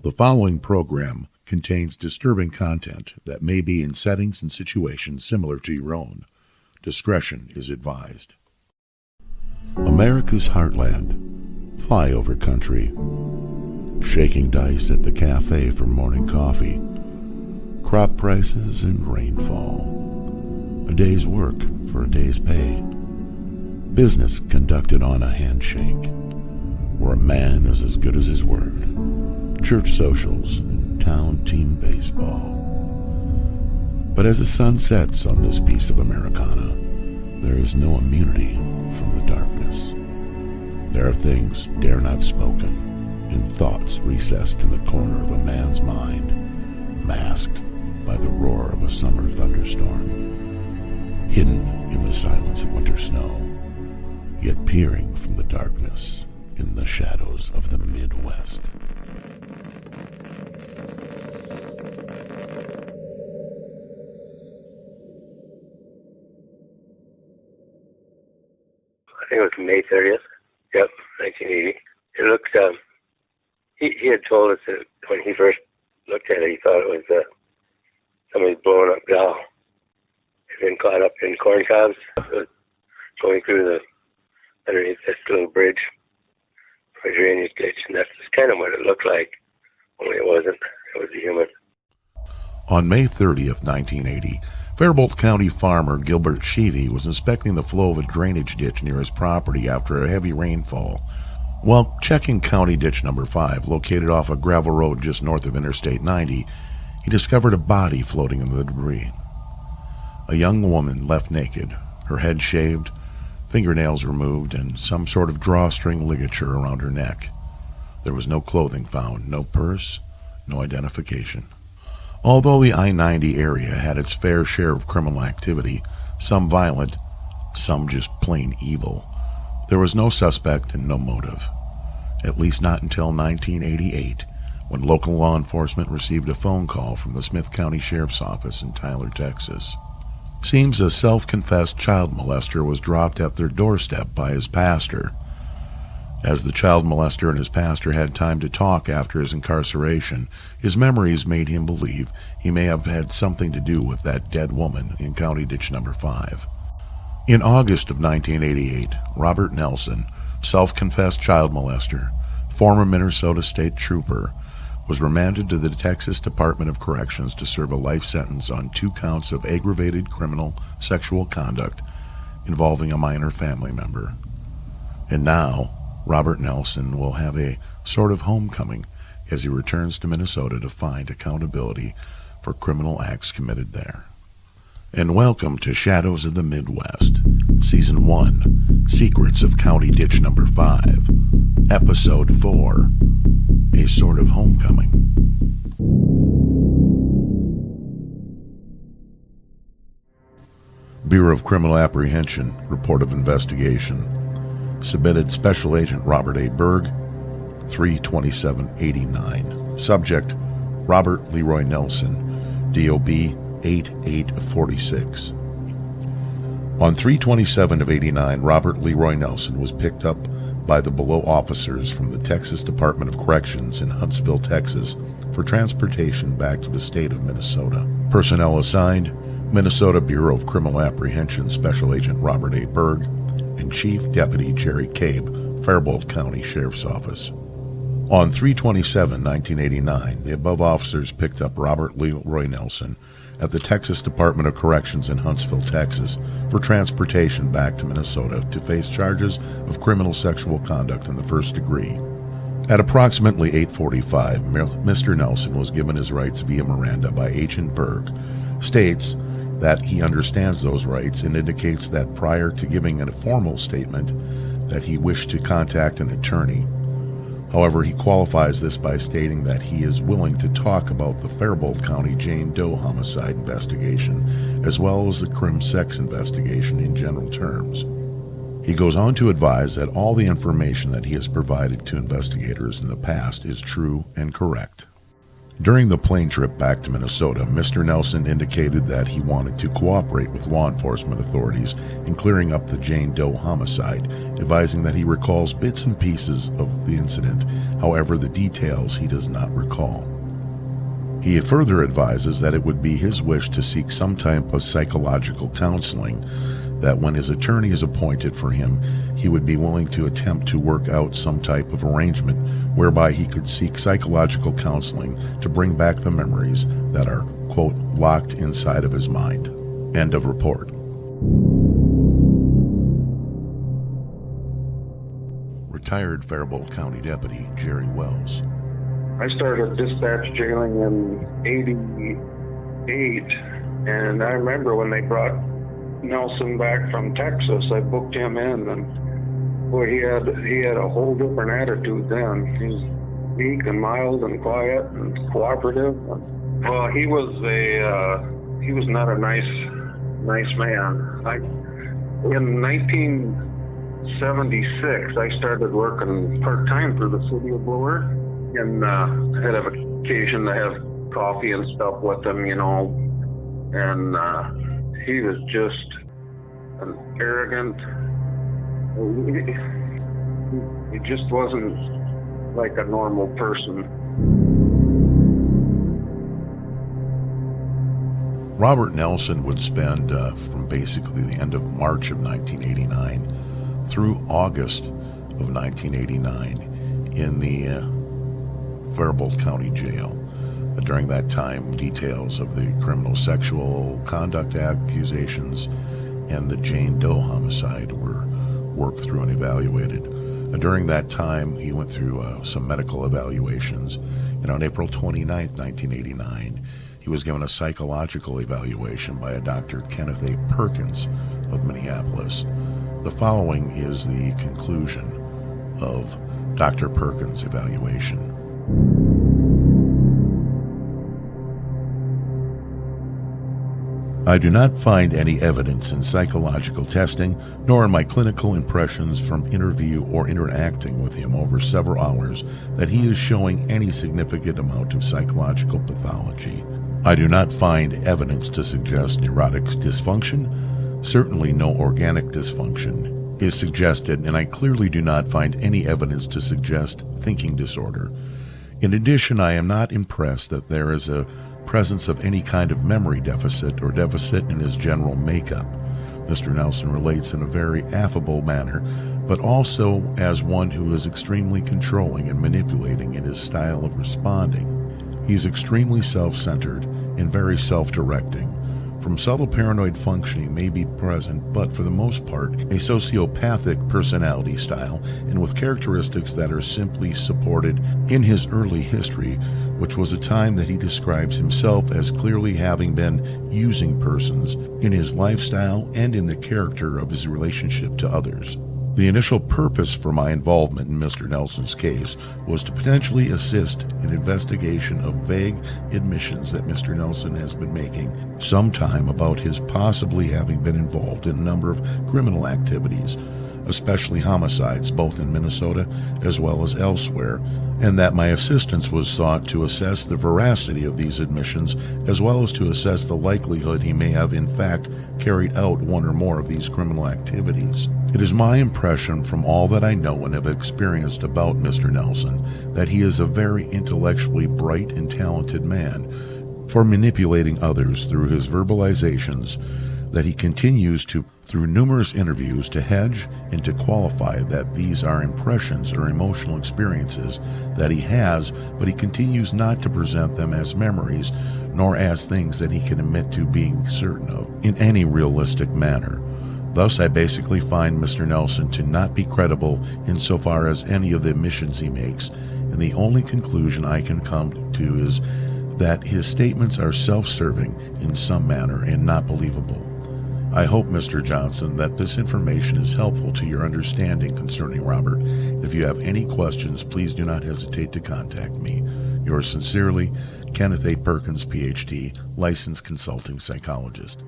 The following program contains disturbing content that may be in settings and situations similar to your own. Discretion is advised. America's heartland, flyover country, shaking dice at the cafe for morning coffee, crop prices and rainfall, a day's work for a day's pay, business conducted on a handshake, where a man is as good as his word, church socials, and town team baseball. But as the sun sets on this piece of Americana, there is no immunity from the darkness. There are things dare not spoken, and thoughts recessed in the corner of a man's mind, masked by the roar of a summer thunderstorm, hidden in the silence of winter snow, yet peering from the darkness in the shadows of the Midwest. I think it was May 30th. Yep, 1980. It looked, he had told us that when he first looked at it, he thought it was somebody blowing up doll. It had been caught up in corn cobs. It was going through underneath this little bridge for a drainage ditch, and that's just kind of what it looked like, only it wasn't. It was a human. On May 30th, 1980, Faribault County farmer Gilbert Sheevey was inspecting the flow of a drainage ditch near his property after a heavy rainfall. While checking County Ditch Number 5, located off a gravel road just north of Interstate 90, he discovered a body floating in the debris. A young woman left naked, her head shaved, fingernails removed, and some sort of drawstring ligature around her neck. There was no clothing found, no purse, no identification. Although the I-90 area had its fair share of criminal activity, some violent, some just plain evil, there was no suspect and no motive. At least not until 1988, when local law enforcement received a phone call from the Smith County Sheriff's Office in Tyler, Texas. Seems a self-confessed child molester was dropped at their doorstep by his pastor. As the child molester and his pastor had time to talk after his incarceration, his memories made him believe he may have had something to do with that dead woman in County Ditch Number 5. In August of 1988, Robert Nelson, self-confessed child molester, former Minnesota State Trooper, was remanded to the Texas Department of Corrections to serve a life sentence on 2 counts of aggravated criminal sexual conduct involving a minor family member. And now, Robert Nelson will have a sort of homecoming as he returns to Minnesota to find accountability for criminal acts committed there. And welcome to Shadows of the Midwest, Season 1, Secrets of County Ditch Number 5, Episode 4, A Sort of Homecoming. Bureau of Criminal Apprehension, Report of Investigation. Submitted Special Agent Robert A. Berg, 3/27/89. Subject, Robert Leroy Nelson, DOB 8846. On 3/27/89, Robert Leroy Nelson was picked up by the below officers from the Texas Department of Corrections in Huntsville, Texas, for transportation back to the state of Minnesota. Personnel assigned, Minnesota Bureau of Criminal Apprehension Special Agent Robert A. Berg, and Chief Deputy Jerry Cabe, Faribault County Sheriff's Office. On 3/27/1989, the above officers picked up Robert Leroy Nelson at the Texas Department of Corrections in Huntsville, Texas, for transportation back to Minnesota to face charges of criminal sexual conduct in the first degree. At approximately 8:45, Mr. Nelson was given his rights via Miranda by Agent Berg, states that he understands those rights and indicates that prior to giving a formal statement that he wished to contact an attorney. However, he qualifies this by stating that he is willing to talk about the Faribault County Jane Doe homicide investigation as well as the crim sex investigation in general terms. He goes on to advise that all the information that he has provided to investigators in the past is true and correct. During the plane trip back to Minnesota, Mr. Nelson indicated that he wanted to cooperate with law enforcement authorities in clearing up the Jane Doe homicide, advising that he recalls bits and pieces of the incident. However, the details he does not recall. He further advises that it would be his wish to seek some type of psychological counseling, that when his attorney is appointed for him, he would be willing to attempt to work out some type of arrangement whereby he could seek psychological counseling to bring back the memories that are, quote, locked inside of his mind. End of report. Retired Faribault County Deputy Jerry Wells. I started dispatch jailing in '88, and I remember when they brought Nelson back from Texas, I booked him in, and boy, he had a whole different attitude then. He was meek and mild and quiet and cooperative. Well, he was not a nice man. In 1976, I started working part-time for the city of Bloor, and I had occasion to have coffee and stuff with him, and he was just an arrogant. He just wasn't like a normal person. Robert Nelson would spend from basically the end of March of 1989 through August of 1989 in the Faribault County Jail. During that time, details of the criminal sexual conduct accusations and the Jane Doe homicide were worked through and evaluated. During that time, he went through some medical evaluations, and on April 29, 1989, he was given a psychological evaluation by a Dr. Kenneth A. Perkins of Minneapolis. The following is the conclusion of Dr. Perkins' evaluation. I do not find any evidence in psychological testing, nor in my clinical impressions from interview or interacting with him over several hours, that he is showing any significant amount of psychological pathology. I do not find evidence to suggest neurotic dysfunction. Certainly no organic dysfunction is suggested, and I clearly do not find any evidence to suggest thinking disorder. In addition, I am not impressed that there is a presence of any kind of memory deficit or deficit in his general makeup. Mr. Nelson relates in a very affable manner, but also as one who is extremely controlling and manipulating in his style of responding. He is extremely self-centered and very self-directing. From subtle paranoid functioning may be present, but for the most part, a sociopathic personality style, and with characteristics that are simply supported in his early history, which was a time that he describes himself as clearly having been using persons in his lifestyle and in the character of his relationship to others. The initial purpose for my involvement in Mr. Nelson's case was to potentially assist in investigation of vague admissions that Mr. Nelson has been making sometime about his possibly having been involved in a number of criminal activities, especially homicides, both in Minnesota as well as elsewhere, and that my assistance was sought to assess the veracity of these admissions as well as to assess the likelihood he may have in fact carried out one or more of these criminal activities. It is my impression from all that I know and have experienced about Mr. Nelson that he is a very intellectually bright and talented man for manipulating others through his verbalizations, that he continues to, through numerous interviews, to hedge and to qualify that these are impressions or emotional experiences that he has, but he continues not to present them as memories, nor as things that he can admit to being certain of in any realistic manner. Thus, I basically find Mr. Nelson to not be credible insofar as any of the admissions he makes, and the only conclusion I can come to is that his statements are self-serving in some manner and not believable. I hope, Mr. Johnson, that this information is helpful to your understanding concerning Robert. If you have any questions, please do not hesitate to contact me. Yours sincerely, Kenneth A. Perkins, Ph.D., licensed consulting psychologist.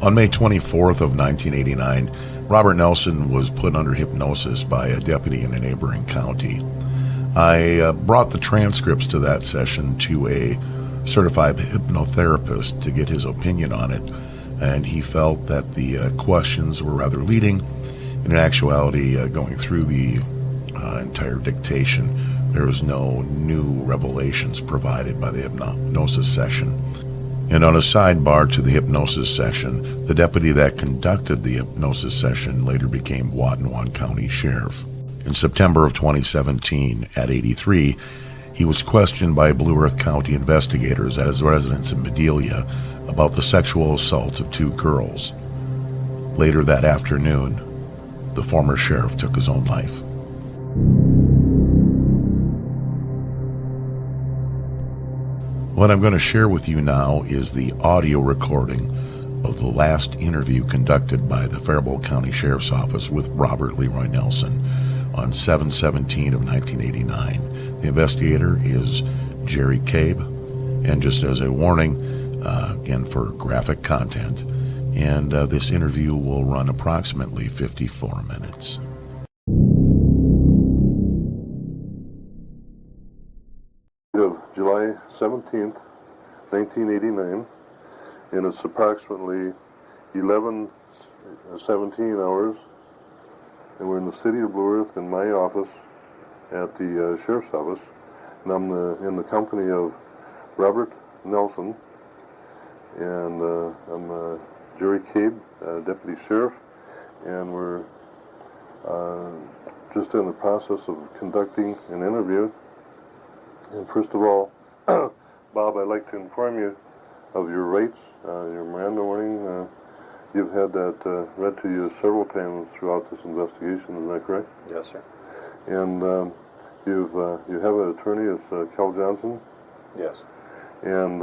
On May 24th of 1989, Robert Nelson was put under hypnosis by a deputy in a neighboring county. I brought the transcripts to that session to a certified hypnotherapist to get his opinion on it, and he felt that the questions were rather leading. In actuality, going through the entire dictation, there was no new revelations provided by the hypnosis session. And on a sidebar to the hypnosis session, the deputy that conducted the hypnosis session later became Watonwan County Sheriff. In September of 2017, at 83, he was questioned by Blue Earth County investigators at his residence in Medelia about the sexual assault of 2 girls. Later that afternoon, the former sheriff took his own life. What I'm going to share with you now is the audio recording of the last interview conducted by the Faribault County Sheriff's Office with Robert Leroy Nelson on 7/17 of 1989. The investigator is Jerry Cabe, and just as a warning, again for graphic content, and this interview will run approximately 54 minutes. Of July 17th, 1989, and it's approximately 11:17 hours, and we're in the city of Blue Earth in my office at the Sheriff's Office, and I'm in the company of Robert Nelson, and I'm Jerry Cabe, Deputy Sheriff, and we're just in the process of conducting an interview. And first of all, Bob, I'd like to inform you of your rights, your Miranda warning. You've had that read to you several times throughout this investigation, is that correct? Yes, sir. And you have an attorney, it's Kel Johnson? Yes. And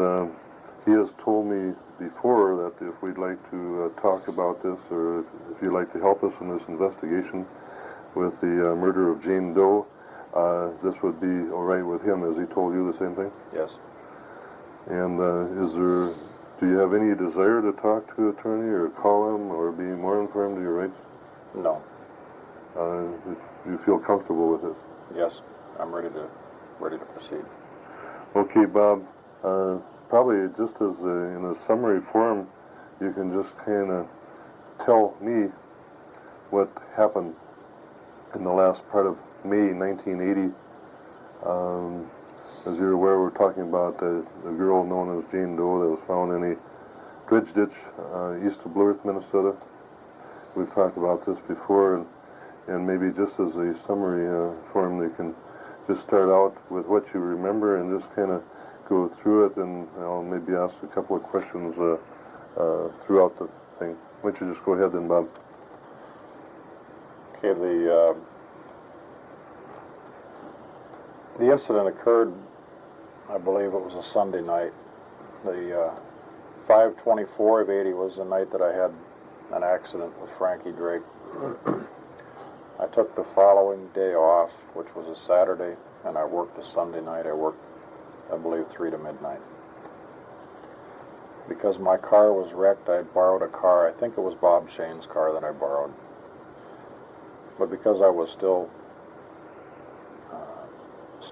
he has told me before that if we'd like to talk about this, or if you'd like to help us in this investigation with the murder of Jane Doe, this would be all right with him. Has he told you the same thing? Yes. And do you have any desire to talk to an attorney or call him or be more informed of your rights? No. You feel comfortable with this? Yes. I'm ready to proceed. Okay, Bob. Probably just as in a summary form, you can just kind of tell me what happened in the last part of May 1980. As you're aware, we're talking about a girl known as Jane Doe that was found in a dredge ditch east of Blue Earth, Minnesota. We've talked about this before, and maybe just as a summary form, you can just start out with what you remember and just kind of go through it, and I'll maybe ask a couple of questions throughout the thing. Why don't you just go ahead then, Bob? Okay, the incident occurred, I believe it was a Sunday night. The 5/24 of 80 was the night that I had an accident with Frankie Drake. I took the following day off, which was a Saturday, and I worked the Sunday night. I worked, I believe, 3 to midnight. Because my car was wrecked, I borrowed a car. I think it was Bob Shane's car that I borrowed. But because I was still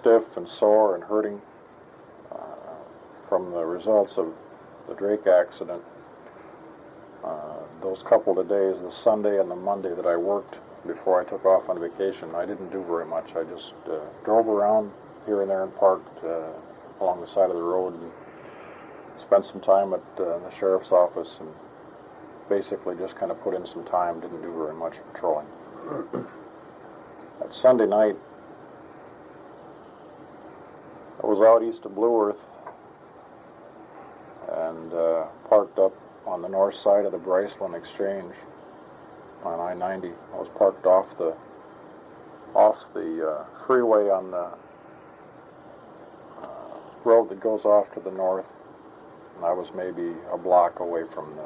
stiff and sore and hurting from the results of the Drake accident, those couple of days, the Sunday and the Monday that I worked before I took off on vacation, I didn't do very much. I just drove around here and there and parked along the side of the road and spent some time at the sheriff's office and basically just kind of put in some time, didn't do very much patrolling. That Sunday night, I was out east of Blue Earth and parked up on the north side of the Bryceland Exchange on I-90. I was parked off the freeway on the road that goes off to the north, and I was maybe a block away from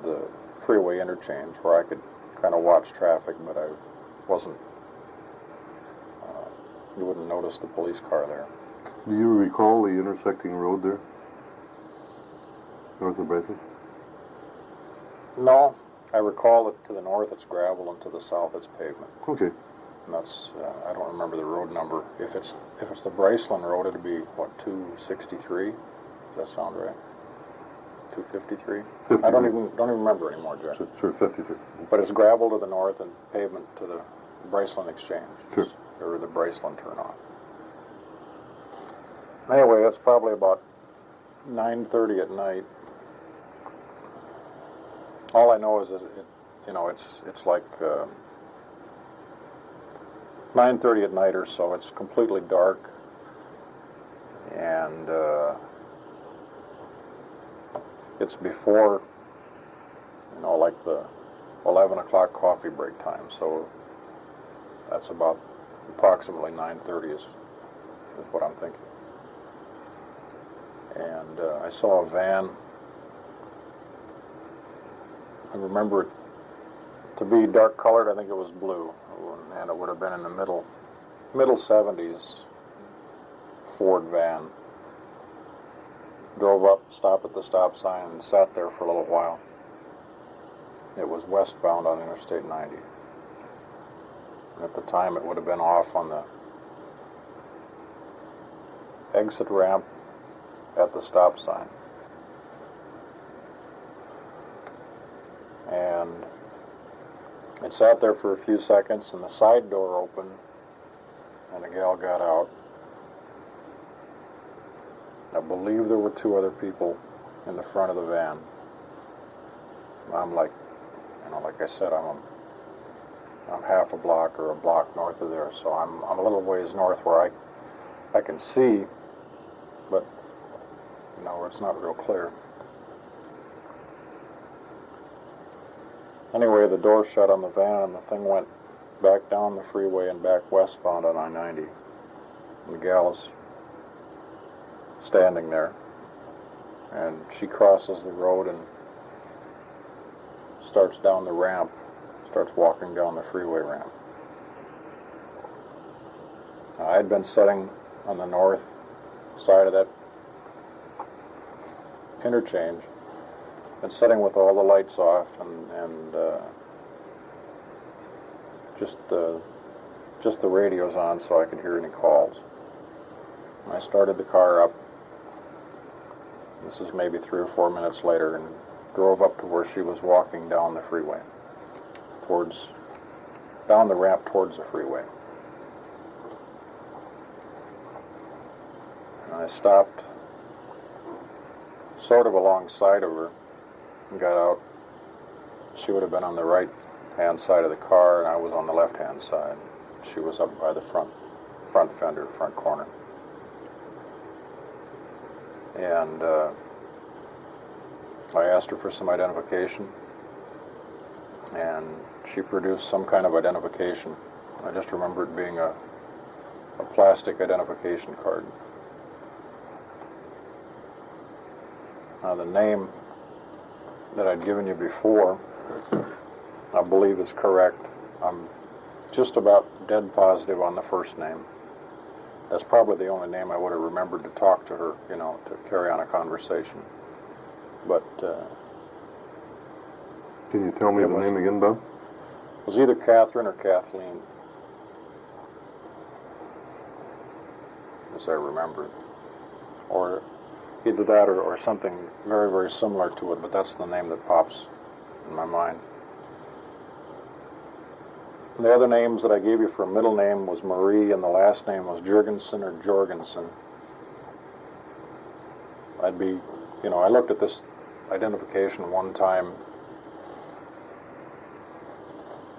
the freeway interchange where I could kind of watch traffic, but I wasn't. You wouldn't notice the police car there. Do you recall the intersecting road there, north of Bryceland? No, I recall that to the north it's gravel and to the south it's pavement. Okay. And that's, I don't remember the road number. If it's the Braceland Road, it'd be, what, 263? Does that sound right? 253? I don't even remember anymore, Jack. Sure, 53. But it's gravel to the north and pavement to the Braceland Exchange. Sure. Or the Braceland turnoff. Anyway, it's probably about 9:30 at night. All I know is that it's like 9:30 at night or so. It's completely dark, and it's before, like the 11 o'clock coffee break time. So that's about approximately 9:30 is what I'm thinking. And I saw a van. I remember it to be dark colored. I think it was blue, and it would have been in the middle 70s Ford van. Drove up, stopped at the stop sign, and sat there for a little while. It was westbound on Interstate 90. And at the time, it would have been off on the exit ramp at the stop sign. And it sat there for a few seconds, and the side door opened, and a gal got out. I believe there were 2 other people in the front of the van. I'm like I said, I'm half a block or a block north of there, so I'm a little ways north where I can see, but where it's not real clear. Anyway, the door shut on the van, and the thing went back down the freeway and back westbound on I-90. And the gal is standing there, and she crosses the road and starts down the ramp, starts walking down the freeway ramp. I had been sitting on the north side of that interchange, and sitting with all the lights off and just the radios on so I could hear any calls. And I started the car up. This is maybe 3 or 4 minutes later, and drove up to where she was walking down the freeway, down the ramp towards the freeway. And I stopped sort of alongside of her and got out. She would have been on the right-hand side of the car, and I was on the left-hand side. She was up by the front fender, front corner. And I asked her for some identification, and she produced some kind of identification. I just remember it being a plastic identification card. Now, the name that I'd given you before, I believe is correct. I'm just about dead positive on the first name. That's probably the only name I would have remembered to talk to her, to carry on a conversation. But can you tell me the name again, Bob? It was either Catherine or Kathleen, as I remember it. Or either that or something very, very similar to it, but that's the name that pops in my mind. The other names that I gave you for a middle name was Marie, and the last name was Jurgensen or Jorgensen. I looked at this identification one time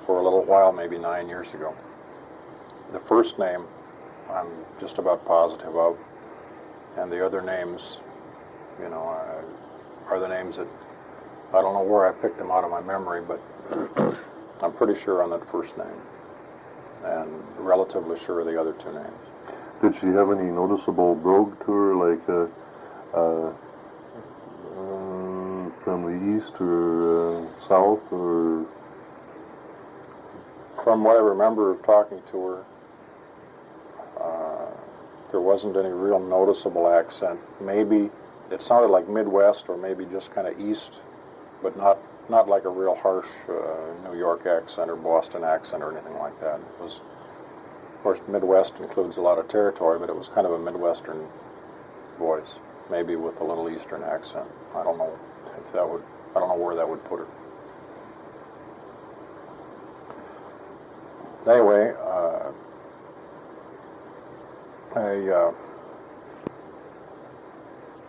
for a little while, maybe 9 years ago. The first name I'm just about positive of, and the other names, are the names that I don't know where I picked them out of my memory, but I'm pretty sure on that first name, and relatively sure of the other 2 names. Did she have any noticeable brogue to her, like from the east or south, or? From what I remember of talking to her, there wasn't any real noticeable accent. Maybe it sounded like Midwest, or maybe just kind of east, but not not like a real harsh New York accent or Boston accent or anything like that. It was, of course, Midwest includes a lot of territory, but it was kind of a Midwestern voice, maybe with a little Eastern accent. I don't know if that would, I don't know where that would put her. Anyway, I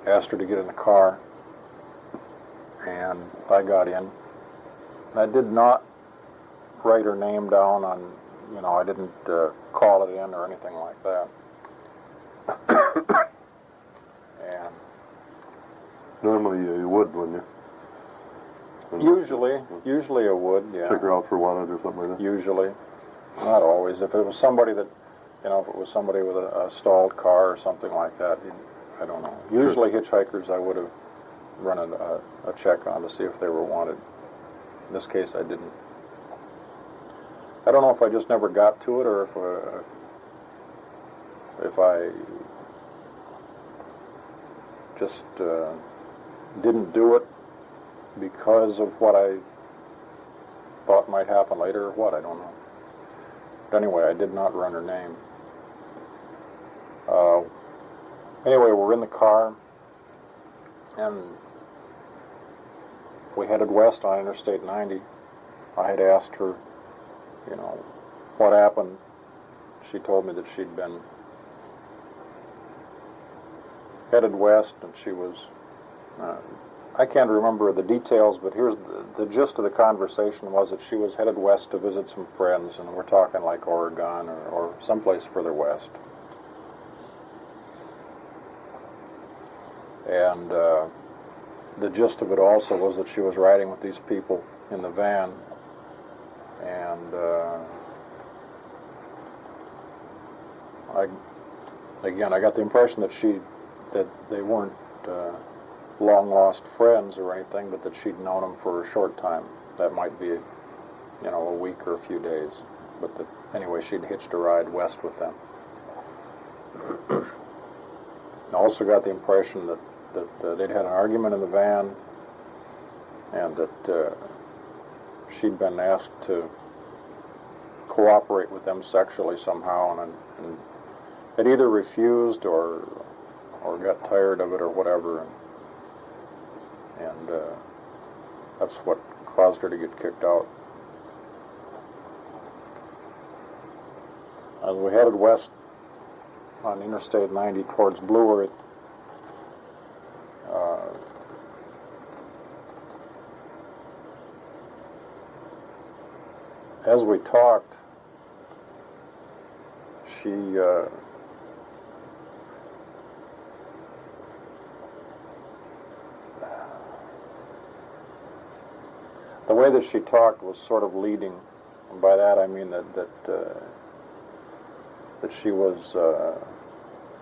asked her to get in the car, and I got in. I did not write her name down on, you know, I didn't call it in or anything like that. And Normally you would, wouldn't usually I would, yeah. check her out for wanted or something like that? Usually, not always. If it was somebody that, you know, if it was somebody with a stalled car or something like that, I don't know. Usually hitchhikers I would have run a check on to see if they were wanted. In this case, I didn't. I don't know if I just never got to it or if I just didn't do it because of what I thought might happen later or what, I don't know. But anyway, I did not run her name. Anyway, we're in the car, and we headed west on Interstate 90. I had asked her, you know, what happened. She told me that she'd been headed west, and she was, I can't remember the details, but here's the gist of the conversation was that she was headed west to visit some friends, and we're talking like Oregon or someplace further west. And the gist of it also was that she was riding with these people in the van, and I got the impression that they weren't long-lost friends or anything, but that she'd known them for a short time. That might be, you know, a week or a few days. But that, anyway, she'd hitched a ride west with them. I also got the impression that they'd had an argument in the van, and that she'd been asked to cooperate with them sexually somehow, and had either refused or got tired of it or whatever, and that's what caused her to get kicked out. As we headed west on Interstate 90 towards Blue Earth, as we talked, she the way that she talked was sort of leading, and by that I mean that she was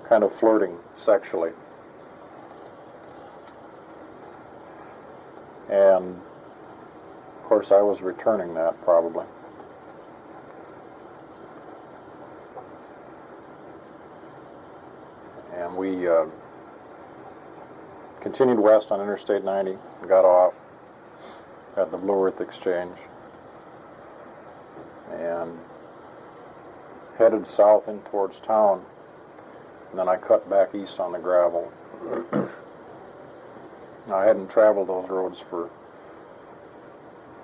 kind of flirting sexually. And of course I was returning that probably. And we continued west on Interstate 90, got off at the Blue Earth Exchange, and headed south in towards town, and then I cut back east on the gravel. I hadn't traveled those roads for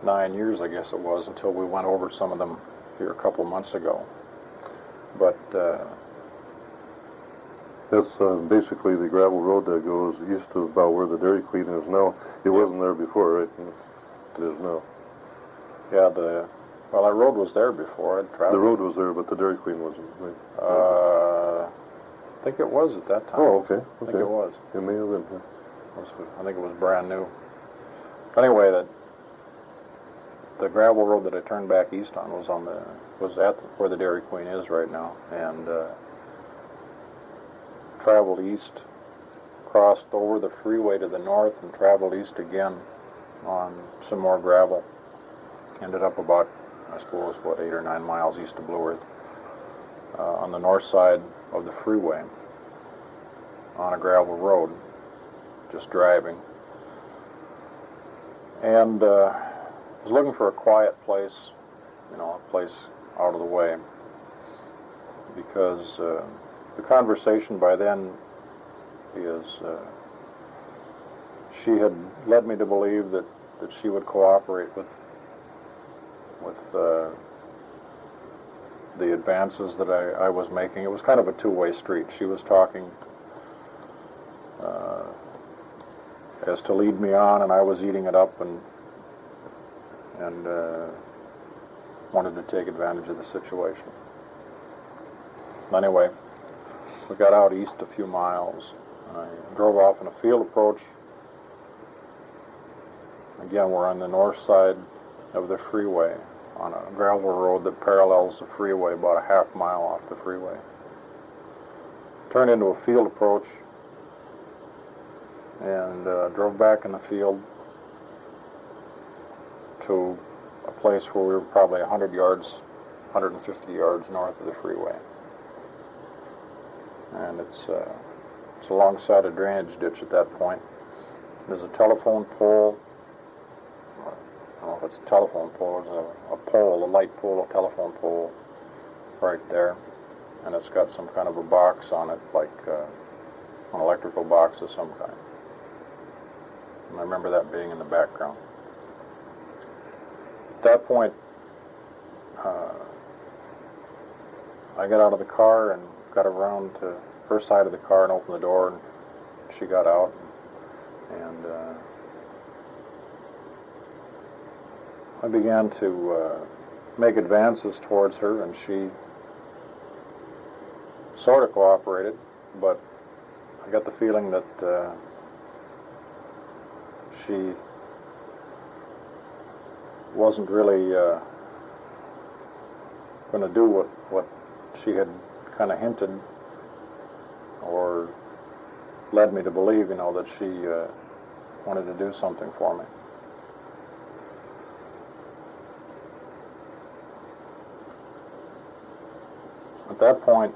9 years, I guess it was, until we went over some of them here a couple of months ago. But That's basically the gravel road that goes east of about where the Dairy Queen is now. It wasn't there before, right? It is now. yeah, well, that road was there before. I'd traveled. The road was there, but the Dairy Queen wasn't, right? I think it was at that time. Oh, okay. I think it was. It may have been, yeah. I think it was brand new. Anyway, the gravel road that I turned back east on was at where the Dairy Queen is right now, and traveled east, crossed over the freeway to the north, and traveled east again on some more gravel. Ended up about, I suppose, 8 or 9 miles east of Blue Earth, on the north side of the freeway, on a gravel road, just driving. And was looking for a quiet place, a place out of the way, because the conversation by then is she had led me to believe that she would cooperate with the advances that I was making. It was kind of a two-way street. She was talking as to lead me on, and I was eating it up and wanted to take advantage of the situation. Anyway, we got out east a few miles. I drove off in a field approach. Again, we're on the north side of the freeway on a gravel road that parallels the freeway about a half mile off the freeway. Turned into a field approach and drove back in the field to a place where we were probably 100 yards, 150 yards north of the freeway. And it's alongside a drainage ditch at that point. There's a telephone pole. I don't know if it's a telephone pole. There's a pole, a light pole, a telephone pole right there. And it's got some kind of a box on it, like an electrical box of some kind. And I remember that being in the background. At that point, I got out of the car and got around to her side of the car and opened the door, and she got out, and I began to make advances towards her, and she sort of cooperated, but I got the feeling that she wasn't really going to do what she had kind of hinted or led me to believe, that she wanted to do something for me. At that point,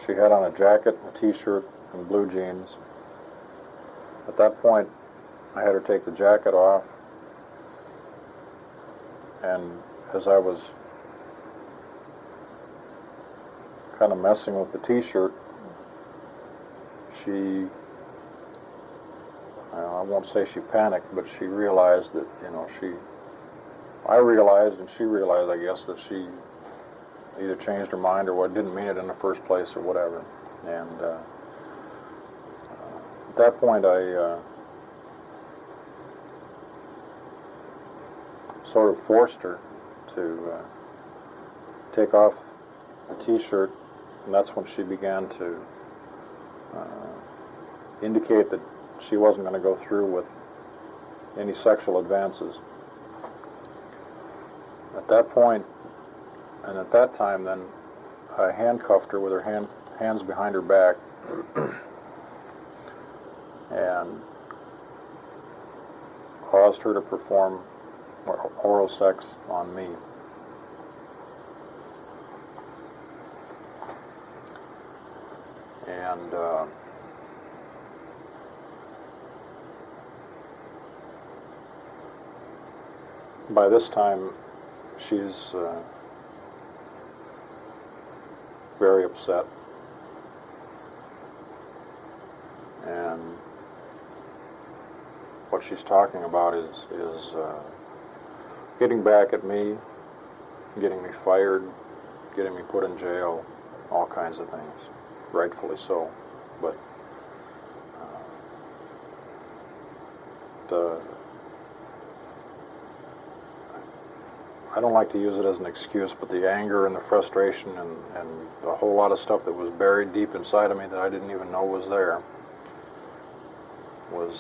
she had on a jacket, a t-shirt, and blue jeans. At that point, I had her take the jacket off, and as I was kind of messing with the t-shirt, I won't say she panicked, but she realized that, I realized and she realized, I guess, that she either changed her mind or didn't mean it in the first place or whatever. And at that point, I sort of forced her to take off the t-shirt, and that's when she began to indicate that she wasn't going to go through with any sexual advances. At that point, and at that time then, I handcuffed her with her hands behind her back and caused her to perform oral sex on me. And by this time, she's very upset, and what she's talking about is getting back at me, getting me fired, getting me put in jail, all kinds of things, rightfully so. But I don't like to use it as an excuse, but the anger and the frustration and a whole lot of stuff that was buried deep inside of me that I didn't even know was there was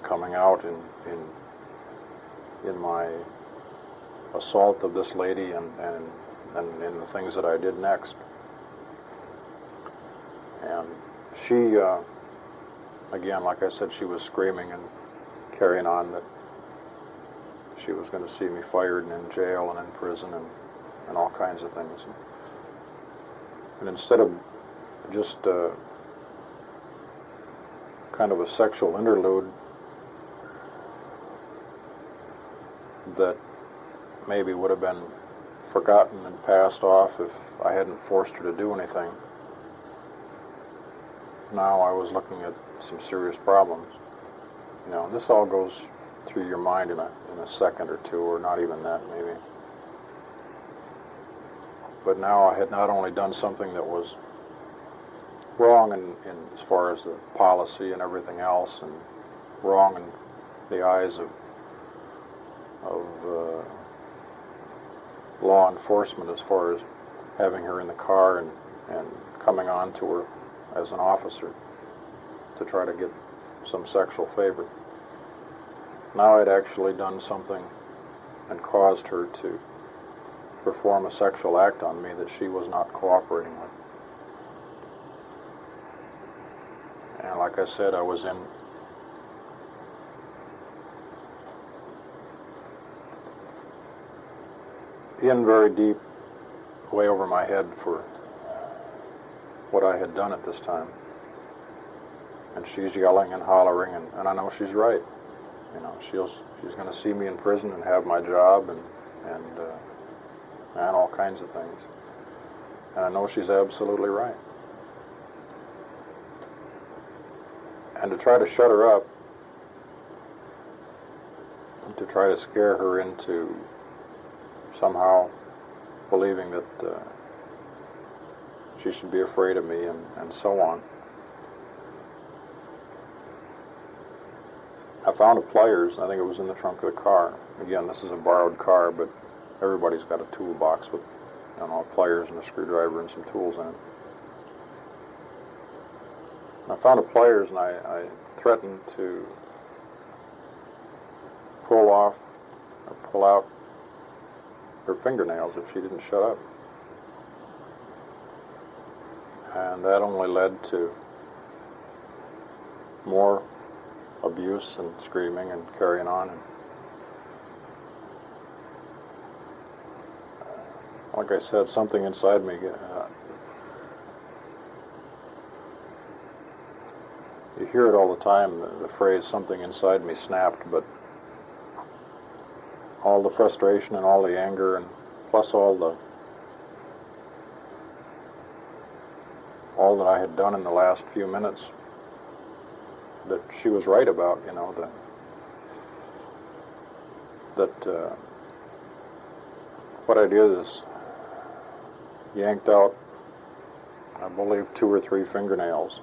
coming out in my assault of this lady and in the things that I did next. And she, again, like I said, she was screaming and carrying on that she was going to see me fired and in jail and in prison and all kinds of things. And instead of just kind of a sexual interlude that maybe would have been forgotten and passed off if I hadn't forced her to do anything. Now I was looking at some serious problems. You know, this all goes through your mind in a second or two, or not even that, maybe. But now I had not only done something that was wrong in as far as the policy and everything else, and wrong in the eyes of law enforcement as far as having her in the car and coming on to her as an officer to try to get some sexual favor. Now I'd actually done something and caused her to perform a sexual act on me that she was not cooperating with. And like I said, I was in very deep, way over my head for what I had done at this time. And she's yelling and hollering, and I know she's right. You know, she's going to see me in prison and have my job and all kinds of things. And I know she's absolutely right. And to try to shut her up, and to try to scare her into somehow believing that she should be afraid of me and so on. I found a pliers. I think it was in the trunk of the car. Again, this is a borrowed car, but everybody's got a toolbox with, you know, pliers and a screwdriver and some tools in it. I found a pliers, and I threatened to pull out her fingernails if she didn't shut up. And that only led to more abuse and screaming and carrying on. And like I said, something inside me, you hear it all the time, the phrase, something inside me snapped, but all the frustration and all the anger, and plus all that I had done in the last few minutes that she was right about, you know, that what I did is yanked out, I believe, 2 or 3 fingernails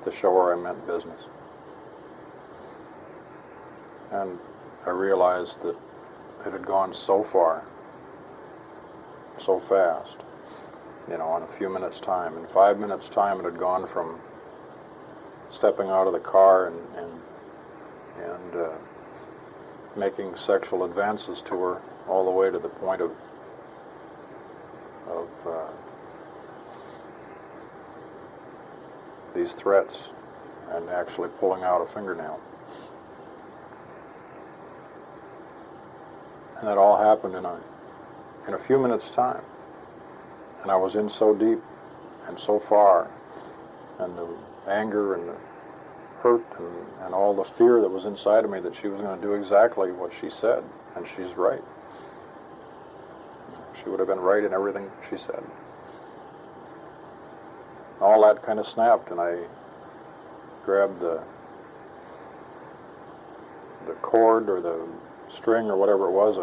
to show her I meant business. And I realized that it had gone so far, so fast, you know, in a few minutes' time. In 5 minutes' time, it had gone from stepping out of the car and making sexual advances to her, all the way to the point of these threats and actually pulling out a fingernail. And that all happened in a few minutes' time. And I was in so deep and so far, and the anger and the hurt and all the fear that was inside of me that she was going to do exactly what she said, and she's right. She would have been right in everything she said. All that kind of snapped, and I grabbed the cord or the string or whatever it was,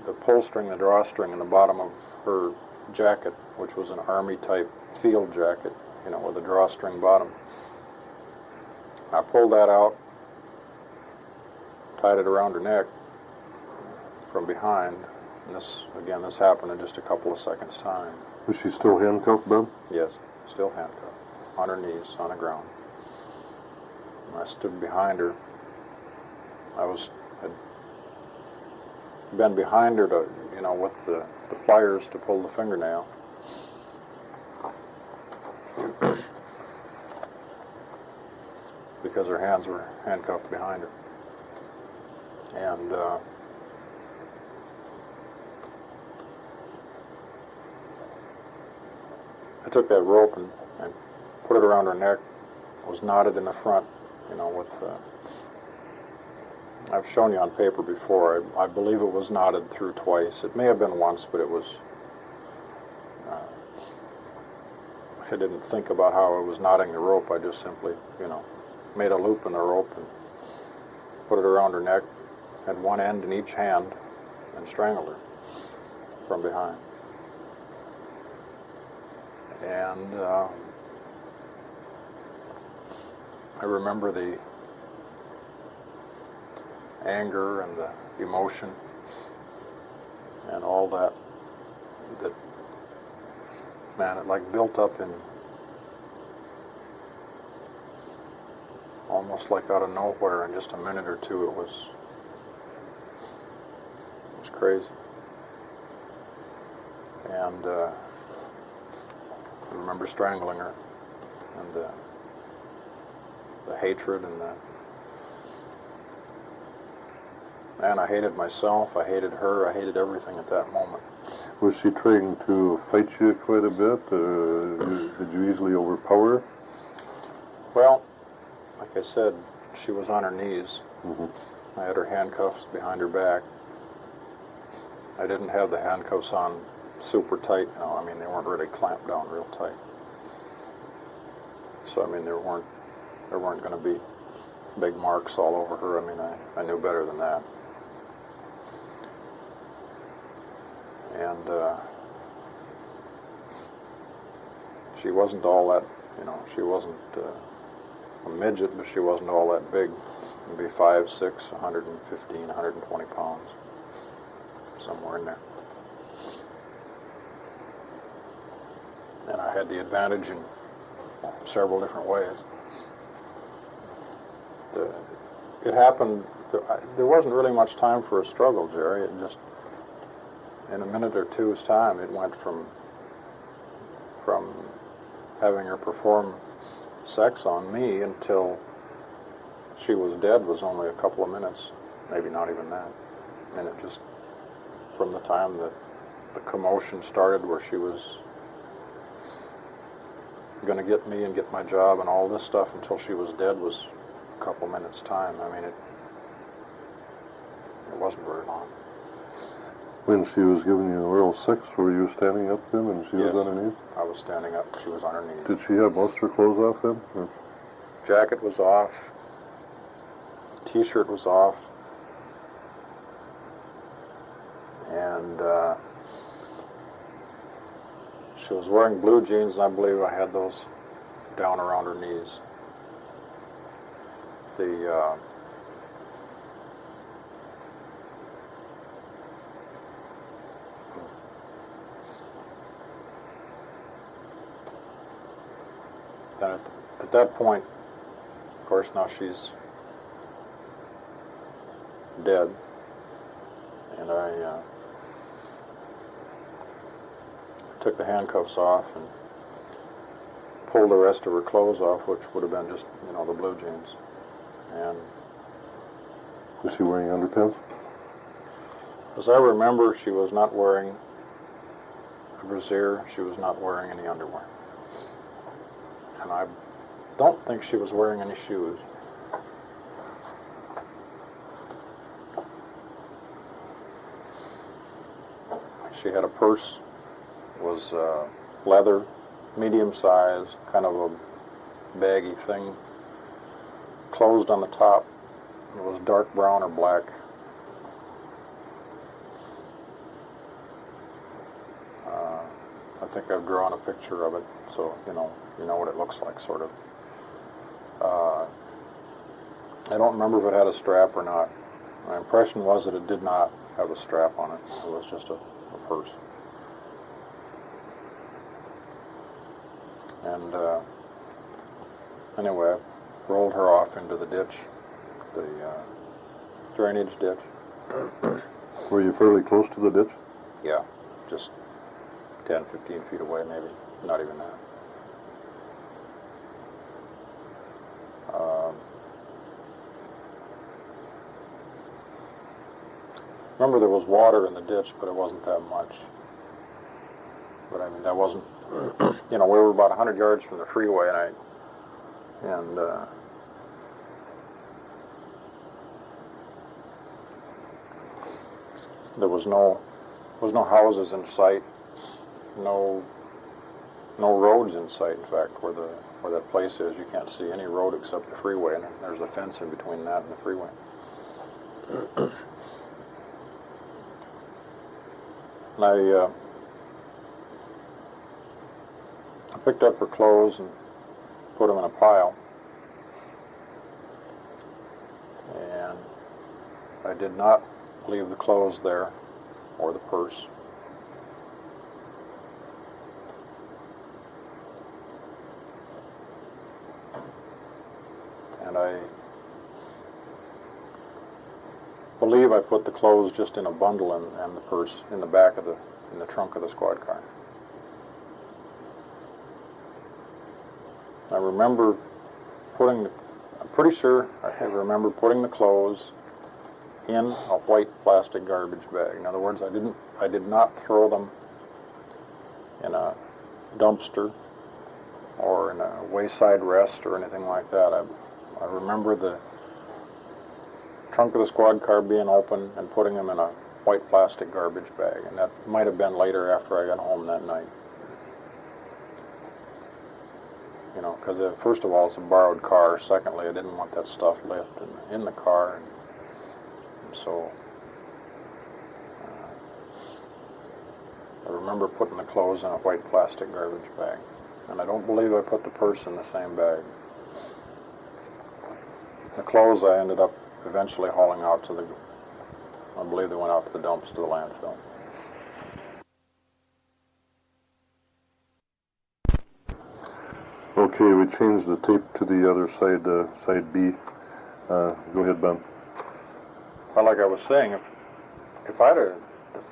the pull string, the drawstring in the bottom of her jacket, which was an army-type field jacket, you know, with a drawstring bottom. I pulled that out, tied it around her neck from behind, and this happened in just a couple of seconds' time. Was she still handcuffed, Ben? Yes, still handcuffed, on her knees, on the ground. And I stood behind her. Had been behind her to, you know, with the pliers to pull the fingernail. Because her hands were handcuffed behind her. And I took that rope and and put it around her neck. It was knotted in the front, you know, with, I've shown you on paper before. I believe it was knotted through twice. It may have been once, but it was, I didn't think about how I was knotting the rope. I just simply, you know, made a loop in the rope and put it around her neck, had one end in each hand, and strangled her from behind. And I remember the anger and the emotion and all that, man, it like built up in almost like out of nowhere in just a minute or two. It was crazy. And I remember strangling her, and the hatred and man, I hated myself, I hated her, I hated everything at that moment. Was she trying to fight you quite a bit? Did you easily overpower her? Well, like I said, she was on her knees. Mm-hmm. I had her handcuffs behind her back. I didn't have the handcuffs on super tight. No, I mean, they weren't really clamped down real tight. So, I mean, there weren't going to be big marks all over her. I mean, I knew better than that. And she wasn't all that, you know, she wasn't a midget, but she wasn't all that big. Maybe 5'6", 115, 120 pounds, somewhere in there. And I had the advantage in several different ways. It happened, there wasn't really much time for a struggle, Jerry. It just, in a minute or two's time, it went from having her perform sex on me until she was dead was only a couple of minutes, maybe not even that. And it just, from the time that the commotion started where she was going to get me and get my job and all this stuff until she was dead was a couple minutes time. I mean, it wasn't very long. When she was giving you oral sex, were you standing up then and she was on her knees? I was standing up, she was on her knees. Did she have most of her clothes off then? Or? Jacket was off, T-shirt was off, and she was wearing blue jeans, and I believe I had those down around her knees. Then at that point, of course, now she's dead, and I took the handcuffs off and pulled the rest of her clothes off, which would have been just, you know, the blue jeans. And was she wearing underpants? As I remember, she was not wearing a brassiere. She was not wearing any underwear. And I don't think she was wearing any shoes. She had a purse. It was leather, medium size, kind of a baggy thing, closed on the top. It was dark brown or black. I think I've drawn a picture of it, so you know what it looks like, sort of. I don't remember if it had a strap or not. My impression was that it did not have a strap on it. It was just a purse. And anyway, I rolled her off into the ditch, the drainage ditch. Were you fairly close to the ditch? Yeah, just 10, 15 feet away, maybe. Not even that. Remember, there was water in the ditch, but it wasn't that much. But I mean, that wasn't we were about 100 yards from the freeway, and there was no houses in sight, no roads in sight. In fact, where that place is, you can't see any road except the freeway, and there's a fence in between that and the freeway. And I picked up her clothes and put them in a pile, and I did not leave the clothes there or the purse. And I believe I put the clothes just in a bundle and the purse in the trunk of the squad car. I remember I'm pretty sure I remember putting the clothes in a white plastic garbage bag. In other words, I did not throw them in a dumpster or in a wayside rest or anything like that. I remember the trunk of the squad car being open and putting them in a white plastic garbage bag, and that might have been later after I got home that night. Because first of all, it's a borrowed car. Secondly, I didn't want that stuff left in the car, and so I remember putting the clothes in a white plastic garbage bag, and I don't believe I put the purse in the same bag. The clothes I ended up eventually hauling out I believe they went out to the dumps, to the landfill. Okay, we changed the tape to the other side, side B. Go ahead, Ben. Well, like I was saying, if the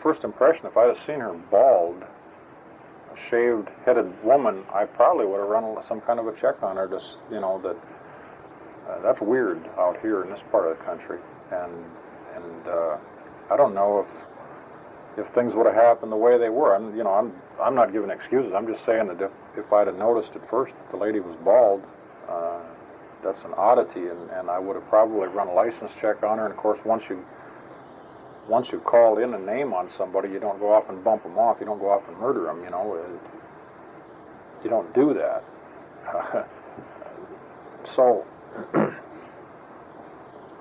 first impression, if I'd have seen her bald, a shaved-headed woman, I probably would have run some kind of a check on her, just, that's weird out here in this part of the country, and I don't know if things would have happened the way they were. I'm not giving excuses. I'm just saying that if I'd have noticed at first that the lady was bald, that's an oddity, and I would have probably run a license check on her. And of course, once you call in a name on somebody, you don't go off and bump them off. You don't go off and murder them. You don't do that. So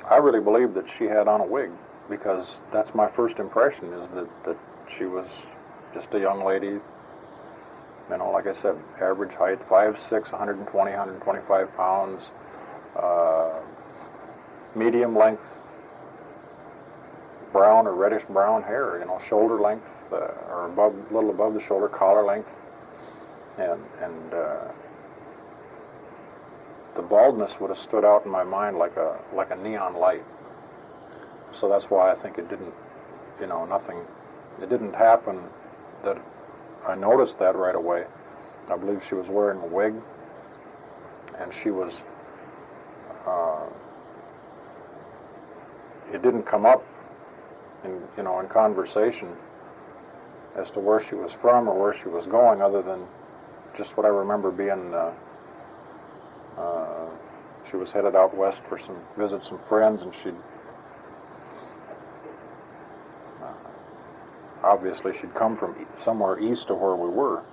I really believe that she had on a wig, because that's my first impression, is that she was just a young lady, like I said, average height, 5'6", 120, 125 pounds, medium length brown or reddish brown hair, shoulder length, or a little above the shoulder, collar length, and the baldness would have stood out in my mind like a neon light. So that's why I think it didn't, it didn't happen that I noticed that right away. I believe she was wearing a wig, and she was, it didn't come up in conversation as to where she was from or where she was going, other than just what I remember being, she was headed out west for visit some friends, and obviously she'd come from somewhere east of where we were.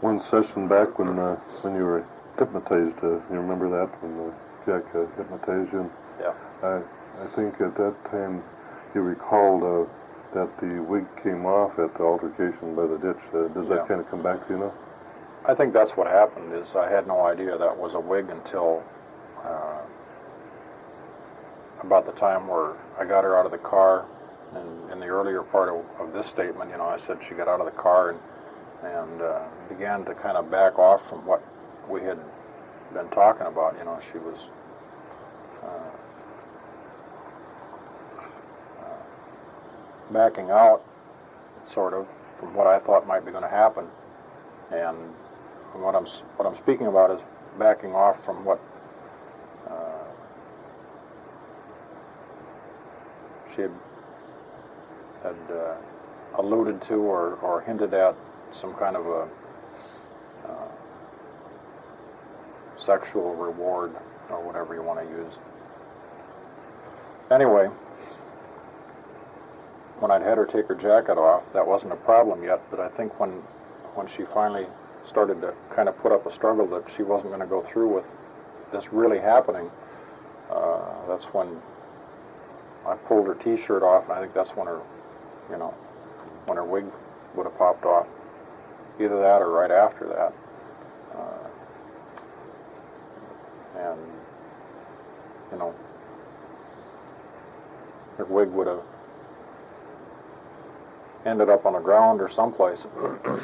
One session back when you were hypnotized, you remember that, when Jack hypnotized you? Yeah. I think at that time you recalled that the wig came off at the altercation by the ditch. Does that kind of come back to you now? I think that's what happened, is I had no idea that was a wig until about the time where I got her out of the car. And in the earlier part of this statement, I said she got out of the car and began to kind of back off from what we had been talking about. She was backing out, sort of, from what I thought might be going to happen. And what I'm speaking about is backing off from what she had alluded to or hinted at some kind of a sexual reward or whatever you want to use. Anyway, when I'd had her take her jacket off, that wasn't a problem yet, but I think when she finally started to kind of put up a struggle that she wasn't going to go through with this really happening, that's when I pulled her T-shirt off, and I think that's when her, when her wig would have popped off. Either that or right after that. And, her wig would have ended up on the ground or someplace. Do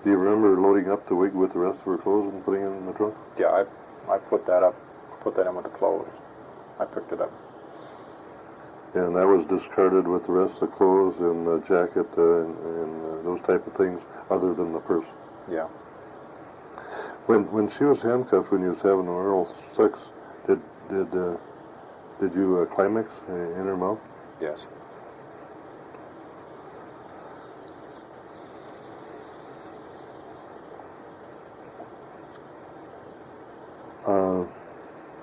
you remember loading up the wig with the rest of her clothes and putting it in the trunk? Yeah, I put that in with the clothes. I picked it up. And that was discarded with the rest of the clothes and the jacket and those type of things, other than the purse. Yeah. When she was handcuffed, when you was having oral sex, did you climax in her mouth? Yes.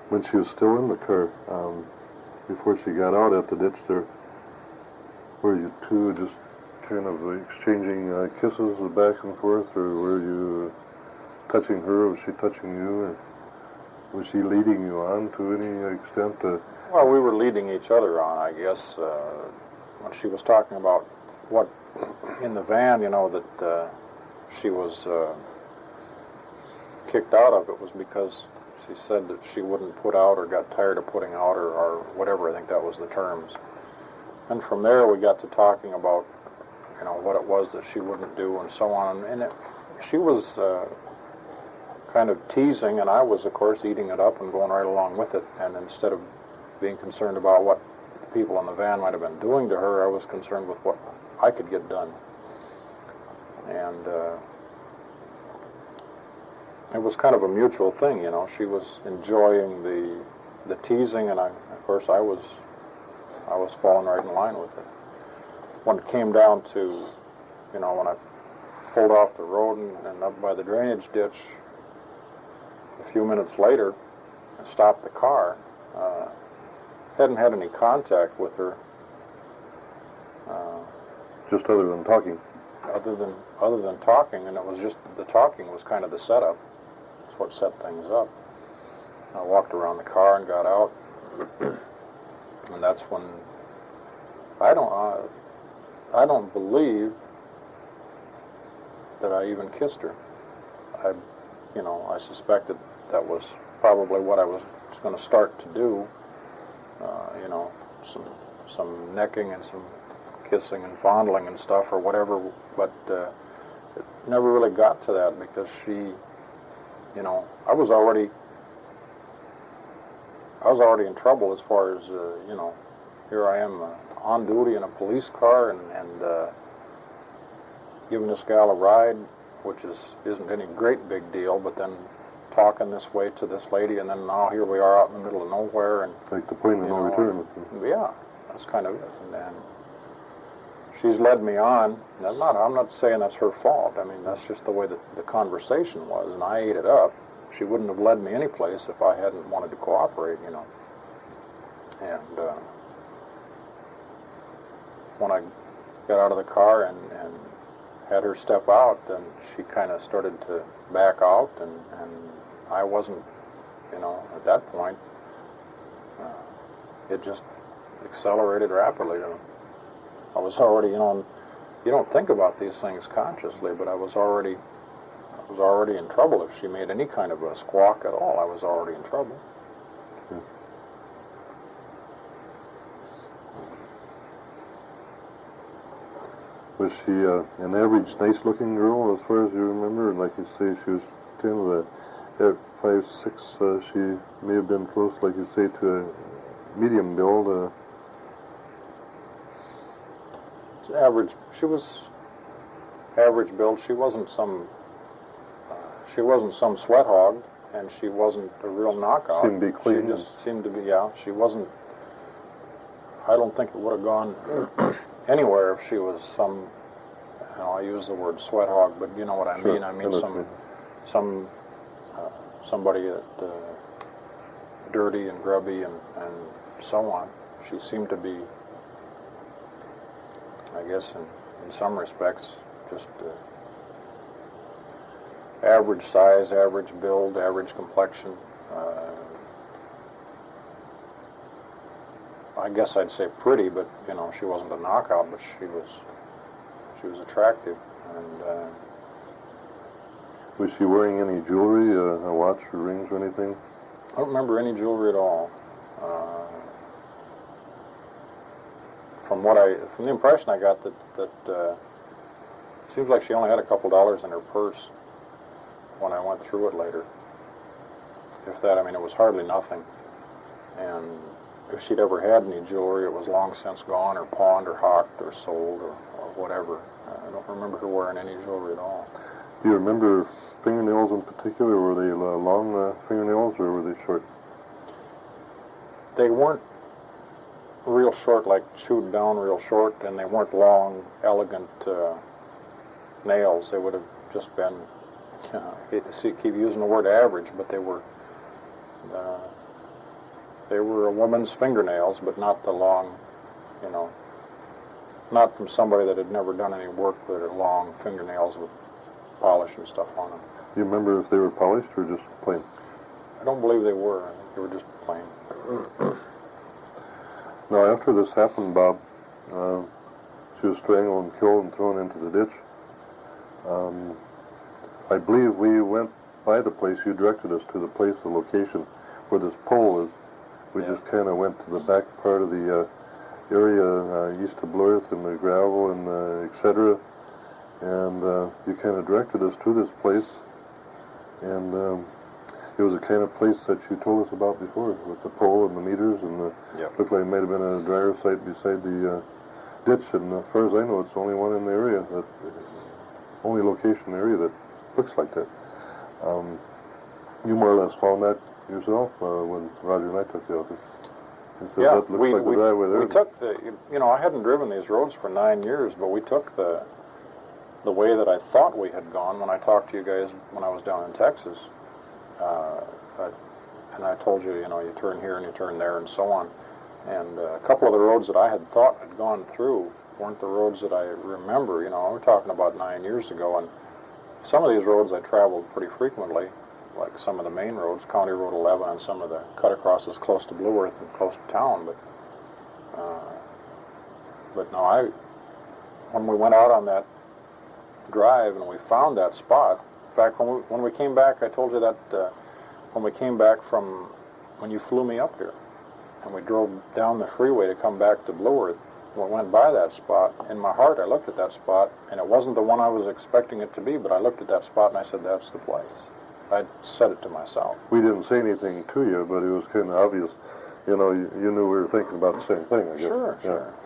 When she was still in the car, before she got out at the ditch there, were you two just kind of exchanging kisses back and forth, or were you touching her, or was she touching you, or was she leading you on to any extent? Well, we were leading each other on, I guess. When she was talking about what, in the van, that she was kicked out of, it was because she said that she wouldn't put out or got tired of putting out or whatever. I think that was the terms. And from there we got to talking about, what it was that she wouldn't do and so on. And she was kind of teasing, and I was, of course, eating it up and going right along with it. And instead of being concerned about what people in the van might have been doing to her, I was concerned with what I could get done. And it was kind of a mutual thing, She was enjoying the teasing, and of course, I was falling right in line with it. When it came down to, when I pulled off the road and up by the drainage ditch, a few minutes later, I stopped the car. Hadn't had any contact with her. Just other than talking? Other than talking, and it was just, the talking was kind of the setup. That's what set things up. I walked around the car and got out, and that's when I don't believe that I even kissed her. I suspected that was probably what I was going to start to do. Some necking and some kissing and fondling and stuff or whatever, but it never really got to that because she, I was already in trouble as far as, here I am on duty in a police car and giving this gal a ride, which isn't any great big deal, but then talking this way to this lady, and then now here we are out in the middle of nowhere. And like the point of no return. Yeah, that's kind of it. And she's led me on. I'm not saying that's her fault. I mean, that's just the way that the conversation was, and I ate it up. She wouldn't have led me anyplace if I hadn't wanted to cooperate, And when I got out of the car and had her step out, then she kind of started to back out, and I wasn't, at that point, it just accelerated rapidly. I was already, you don't think about these things consciously, but I was already in trouble. If she made any kind of a squawk at all, I was already in trouble. Was she an average nice-looking girl as far as you remember? And like you say, she was kind of at 5'6", she may have been close, like you say, to a medium build. Average. She was average build. She wasn't some sweat hog, and she wasn't a real knockout. Seemed to be clean. She just seemed to be. Yeah, she wasn't. I don't think it would have gone anywhere if she was some, I use the word sweat hog, but you know what I Sure, mean. I mean somebody that dirty and grubby and so on. She seemed to be, I guess, in some respects, just average size, average build, average complexion. I guess I'd say pretty, but she wasn't a knockout, but she was attractive. And was she wearing any jewelry, a watch or rings or anything? I don't remember any jewelry at all. From the impression I got that it seems like she only had a couple dollars in her purse when I went through it later. If that, it was hardly nothing. And if she'd ever had any jewelry, it was long since gone or pawned or hawked or sold or whatever. I don't remember her wearing any jewelry at all. Do you remember fingernails in particular? Were they long fingernails or were they short? They weren't real short, like chewed down real short, and they weren't long, elegant nails. They would have just been, I hate to keep using the word average, but they were a woman's fingernails, but not the long, not from somebody that had never done any work with their long fingernails with polish and stuff on them. Do you remember if they were polished or just plain? I don't believe they were. I think they were just plain. Now, after this happened, Bob, she was strangled and killed and thrown into the ditch. I believe we went by the place. You directed us to the place, the location where this pole is. We just kind of went to the back part of the area east of Blue Earth and the gravel and etc. And you kind of directed us to this place. And it was the kind of place that you told us about before, with the pole and the meters, and looked like it might have been a dryer site beside the ditch. And as far as I know, it's the only one in the area, only location in the area that looks like that. You more or less found that yourself when Roger and I took you out there. And so that looks like the driveway there. We took I hadn't driven these roads for 9 years, but we took the way that I thought we had gone when I talked to you guys when I was down in Texas. And I told you, you turn here and you turn there and so on. And a couple of the roads that I had thought had gone through weren't the roads that I remember. We're talking about 9 years ago, and some of these roads I traveled pretty frequently, like some of the main roads, County Road 11, and some of the cut acrosses close to Blue Earth and close to town. But no, when we went out on that drive and we found that spot. In fact, when we came back, I told you that when we came back from when you flew me up here, and we drove down the freeway to come back to Blue Earth, we went by that spot. In my heart, I looked at that spot, and it wasn't the one I was expecting it to be, but I looked at that spot and I said, "That's the place." I said it to myself. We didn't say anything to you, but it was kind of obvious. You knew we were thinking about the same thing, I guess. Sure.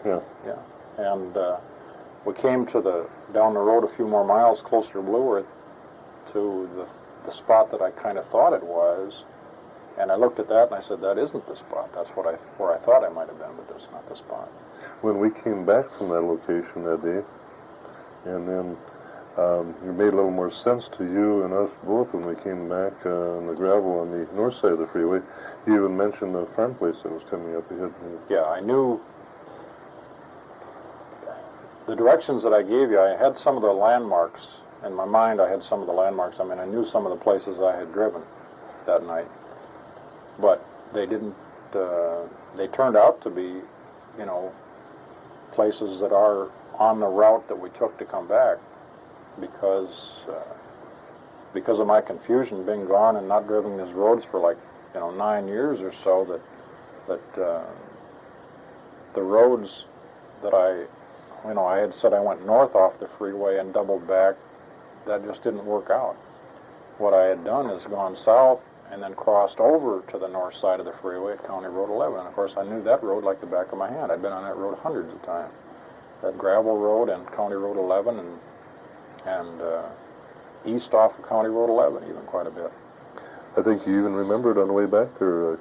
Yeah. And we came to down the road a few more miles closer to Blue Earth to the spot that I kind of thought it was, and I looked at that and I said, "That isn't the spot. That's where I thought I might have been, but that's not the spot." When we came back from that location that day, and then it made a little more sense to you and us both when we came back on the gravel on the north side of the freeway. You even mentioned the farm place that was coming up ahead. Yeah, I knew the directions that I gave you. I had some of the landmarks in my mind. I had some of the landmarks. I knew some of the places I had driven that night, but they didn't. They turned out to be, places that are on the route that we took to come back, because of my confusion, being gone and not driving these roads for 9 years or so. That the roads that I had said I went north off the freeway and doubled back, that just didn't work out. What I had done is gone south and then crossed over to the north side of the freeway at County Road 11. And of course, I knew that road like the back of my hand. I'd been on that road hundreds of times. That gravel road and County Road 11 and east off of County Road 11 even quite a bit. I think you even remembered on the way back there,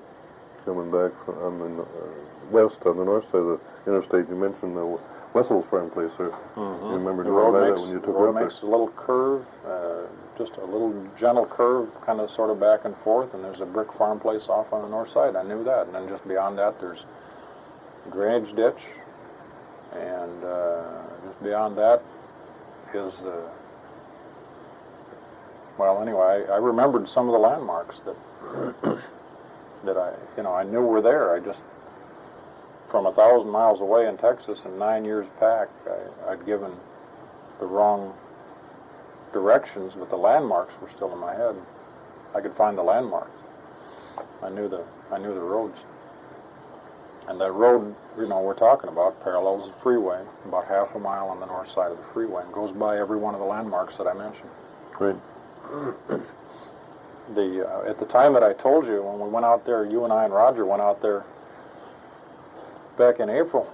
coming back on the west, on the north side of the interstate, you mentioned Wessel's farm place, sir. Mm-hmm. You remember the doing road that makes, when you the took road her up makes a little curve, just a little gentle curve, kind of sort of back and forth, and there's a brick farm place off on the north side. I knew that. And then just beyond that, there's a drainage ditch, and just beyond that is well, anyway, I remembered some of the landmarks that that I knew were there. I just, from 1,000 miles away in Texas and 9 years back, I'd given the wrong directions, but the landmarks were still in my head. I could find the landmarks. I knew the roads. And that road, we're talking about parallels the freeway, about half a mile on the north side of the freeway, and goes by every one of the landmarks that I mentioned. Great. At the time that I told you, when we went out there, you and I and Roger went out there back in April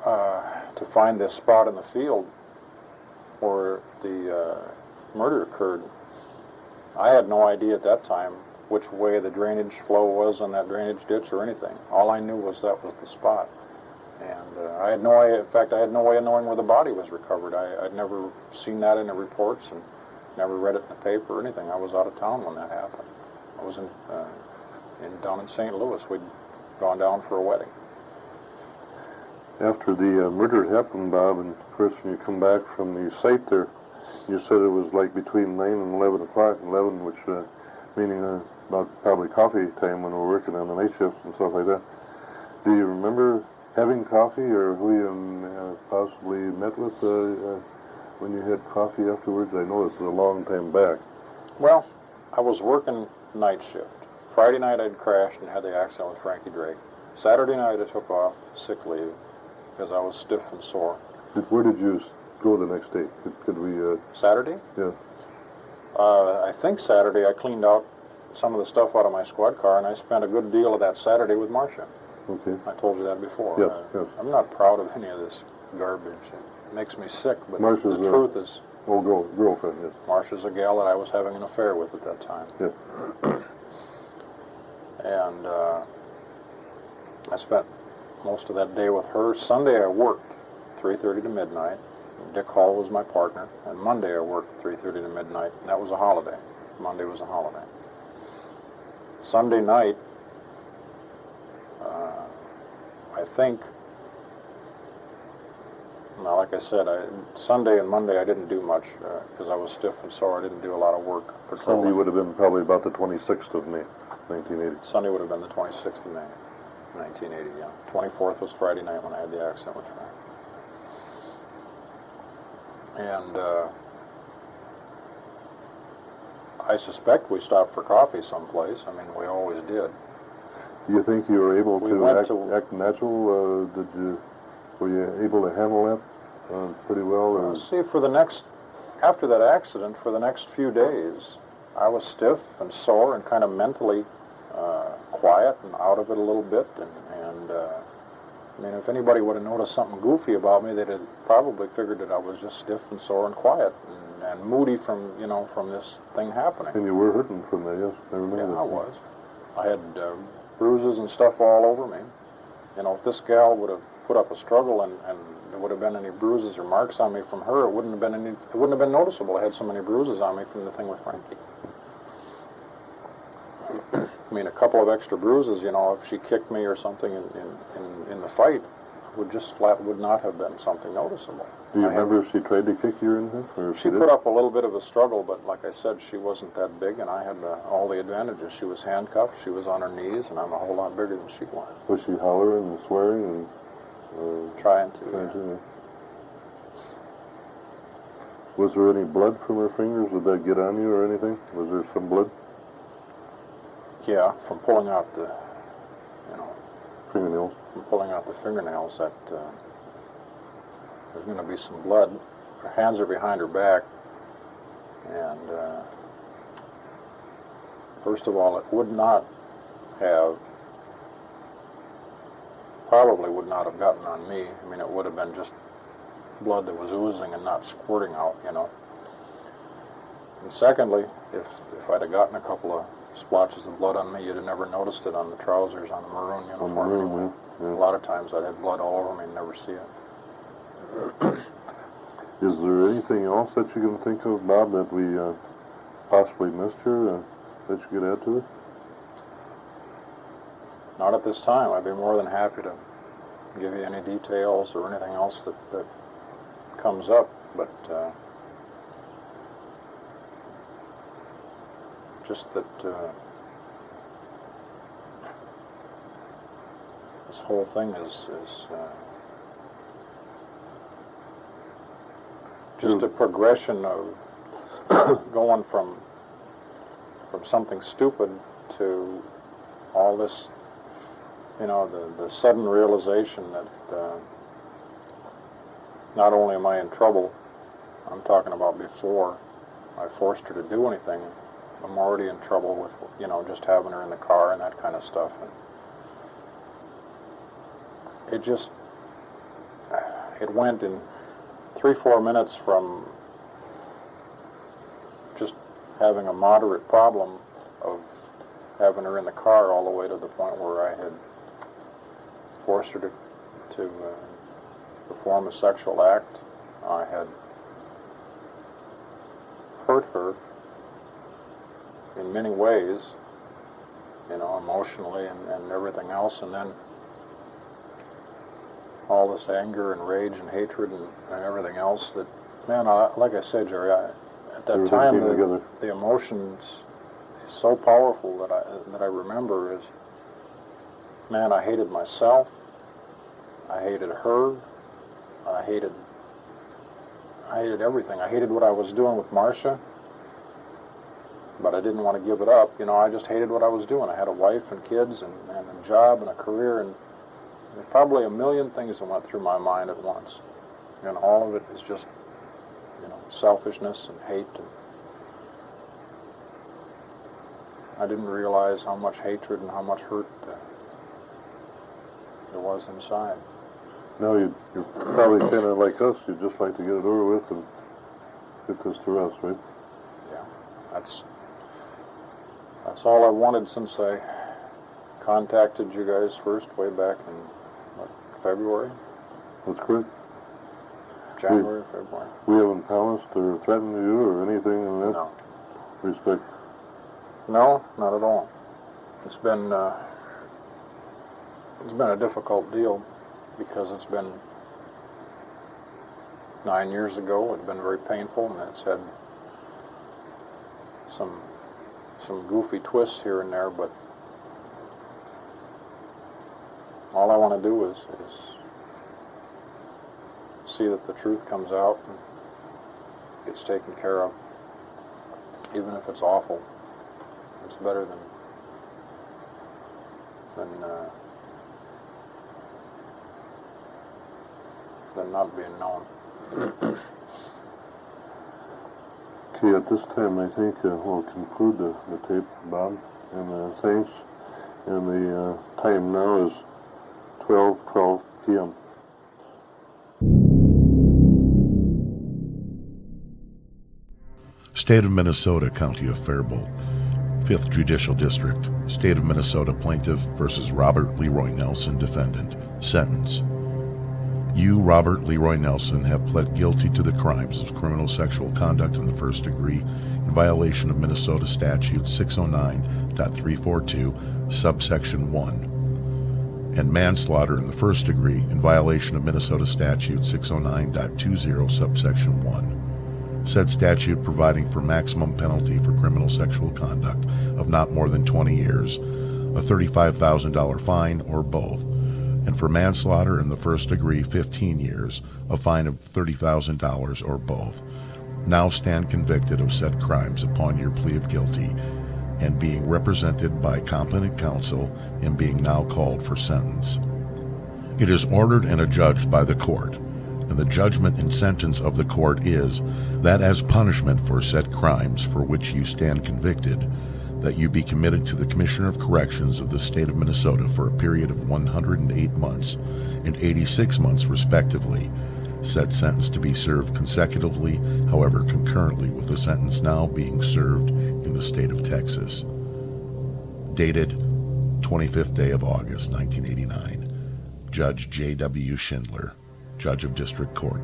to find this spot in the field where the murder occurred. I had no idea at that time which way the drainage flow was on that drainage ditch or anything. All I knew was that was the spot. And I had no idea, in fact, I had no way of knowing where the body was recovered. I'd never seen that in the reports and never read it in the paper or anything. I was out of town when that happened. I was down in St. Louis. We'd gone down for a wedding. After the murder happened, Bob, and of course when you come back from the site there, you said it was like between 9 and 11 o'clock, 11, which meaning about probably coffee time when we were working on the night shifts and stuff like that. Do you remember having coffee, or who you possibly met with when you had coffee afterwards? I know this is a long time back. Well, I was working night shift. Friday night I'd crashed and had the accident with Frankie Drake. Saturday night I took off sick leave because I was stiff and sore. Where did you go the next day? Could we... Saturday? Yeah. I think Saturday I cleaned out some of the stuff out of my squad car, and I spent a good deal of that Saturday with Marcia. Okay. I told you that before. Yes, yes. I'm not proud of any of this garbage. It makes me sick, but Marcia's the truth is... Old girlfriend, yes. Marcia's a gal that I was having an affair with at that time. Yes. And I spent most of that day with her. Sunday I worked 3:30 to midnight. Dick Hall was my partner. And Monday I worked 3:30 to midnight, and that was a holiday. Monday was a holiday. Sunday night, I think, now like I said, Sunday and Monday I didn't do much because I was stiff and sore. I didn't do a lot of work. Sunday would have been probably about the 26th of May, 1980. Sunday would have been the 26th of May, 1980, yeah. 24th was Friday night when I had the accident with Frank. And I suspect we stopped for coffee someplace. I mean, we always did. Do you think you were able to act natural? Were you able to handle that pretty well? Or? See, after that accident, for the next few days, I was stiff and sore and kind of mentally quiet and out of it a little bit. And I mean, if anybody would have noticed something goofy about me, they'd have probably figured that I was just stiff and sore and quiet and moody from this thing happening. And you were hurting from that, yes, I remember that. Yeah, I was. I had bruises and stuff all over me. If this gal would have put up a struggle and there would have been any bruises or marks on me from her, it wouldn't have been noticeable. I had so many bruises on me from the thing with Frankie. I mean, a couple of extra bruises, if she kicked me or something in the fight, would not have been something noticeable. Do you remember if she tried to kick you or anything? Or she put up a little bit of a struggle, but like I said, she wasn't that big, and I had all the advantages. She was handcuffed, she was on her knees, and I'm a whole lot bigger than she was. Was she hollering and swearing and trying to? Was there any blood from her fingers? Did that get on you or anything? Was there some blood? Yeah, from pulling out the, fingernails. From pulling out the fingernails, that there's going to be some blood. Her hands are behind her back, and first of all, it probably would not have gotten on me. I mean, it would have been just blood that was oozing and not squirting out, And secondly, if I'd have gotten a couple of splotches of blood on me, you'd have never noticed it on the trousers, on the maroon uniform. On the maroon, yeah. A lot of times I'd have blood all over me and never see it. Is there anything else that you can think of, Bob, that we possibly missed here that you could add to it? Not at this time. I'd be more than happy to give you any details or anything else that comes up, but just that this whole thing is just a progression of going from something stupid to all this, you know, the sudden realization that not only am I in trouble, I'm talking about before I forced her to do anything, I'm already in trouble with, you know, just having her in the car and that kind of stuff. And it went in 3-4 minutes from just having a moderate problem of having her in the car all the way to the point where I had forced her to perform a sexual act. I had hurt her in many ways, you know, emotionally and everything else, and then all this anger and rage and hatred and everything else that, man, like I said, Jerry, at that time the emotions so powerful that I remember is, man, I hated myself, I hated her, I hated everything. I hated what I was doing with Marcia, but I didn't want to give it up. You know, I just hated what I was doing. I had a wife and kids and a job and a career, and there's probably a million things that went through my mind at once. And all of it is just, you know, selfishness and hate. And I didn't realize how much hatred and how much hurt there was inside. No, you're probably kind of like us. You'd just like to get it over with and get this to rest, right? Yeah, that's all I wanted since I contacted you guys first way back in February. That's correct. January, February. We haven't promised or threatened you or anything in that respect. No, not at all. It's been a difficult deal because it's been 9 years ago. It's been very painful, and it's had some goofy twists here and there, but all I want to do is see that the truth comes out and gets taken care of, even if it's awful. It's better than not being known. Okay, at this time, I think we'll conclude the tape, Bob, and thanks. And the time now is 12:12 p.m. State of Minnesota, County of Faribault, 5th Judicial District, State of Minnesota Plaintiff versus Robert Leroy Nelson, Defendant. Sentence. You, Robert Leroy Nelson, have pled guilty to the crimes of criminal sexual conduct in the first degree in violation of Minnesota Statute 609.342, subsection 1, and manslaughter in the first degree in violation of Minnesota Statute 609.20, subsection 1. Said statute providing for maximum penalty for criminal sexual conduct of not more than 20 years, a $35,000 fine, or both, and for manslaughter in the first degree 15 years, a fine of $30,000 or both. Now stand convicted of said crimes upon your plea of guilty, and being represented by competent counsel and being now called for sentence. It is ordered and adjudged by the court, and the judgment and sentence of the court is that as punishment for said crimes for which you stand convicted, that you be committed to the Commissioner of Corrections of the State of Minnesota for a period of 108 months and 86 months respectively, said sentence to be served consecutively, however concurrently with the sentence now being served in the state of Texas. Dated 25th day of August, 1989. Judge J.W. Schindler, Judge of District Court.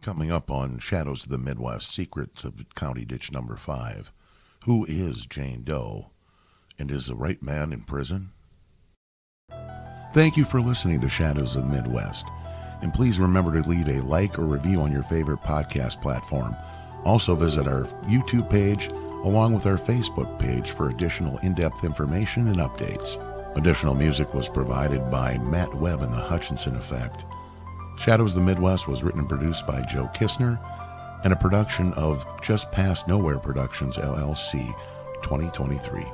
Coming up on Shadows of the Midwest, Secrets of County Ditch Number 5. Who is Jane Doe? And is the right man in prison? Thank you for listening to Shadows of the Midwest. And please remember to leave a like or review on your favorite podcast platform. Also visit our YouTube page along with our Facebook page for additional in-depth information and updates. Additional music was provided by Matt Webb and the Hutchinson Effect. Shadows of the Midwest was written and produced by Joe Kistner and a production of Just Past Nowhere Productions, LLC, 2023.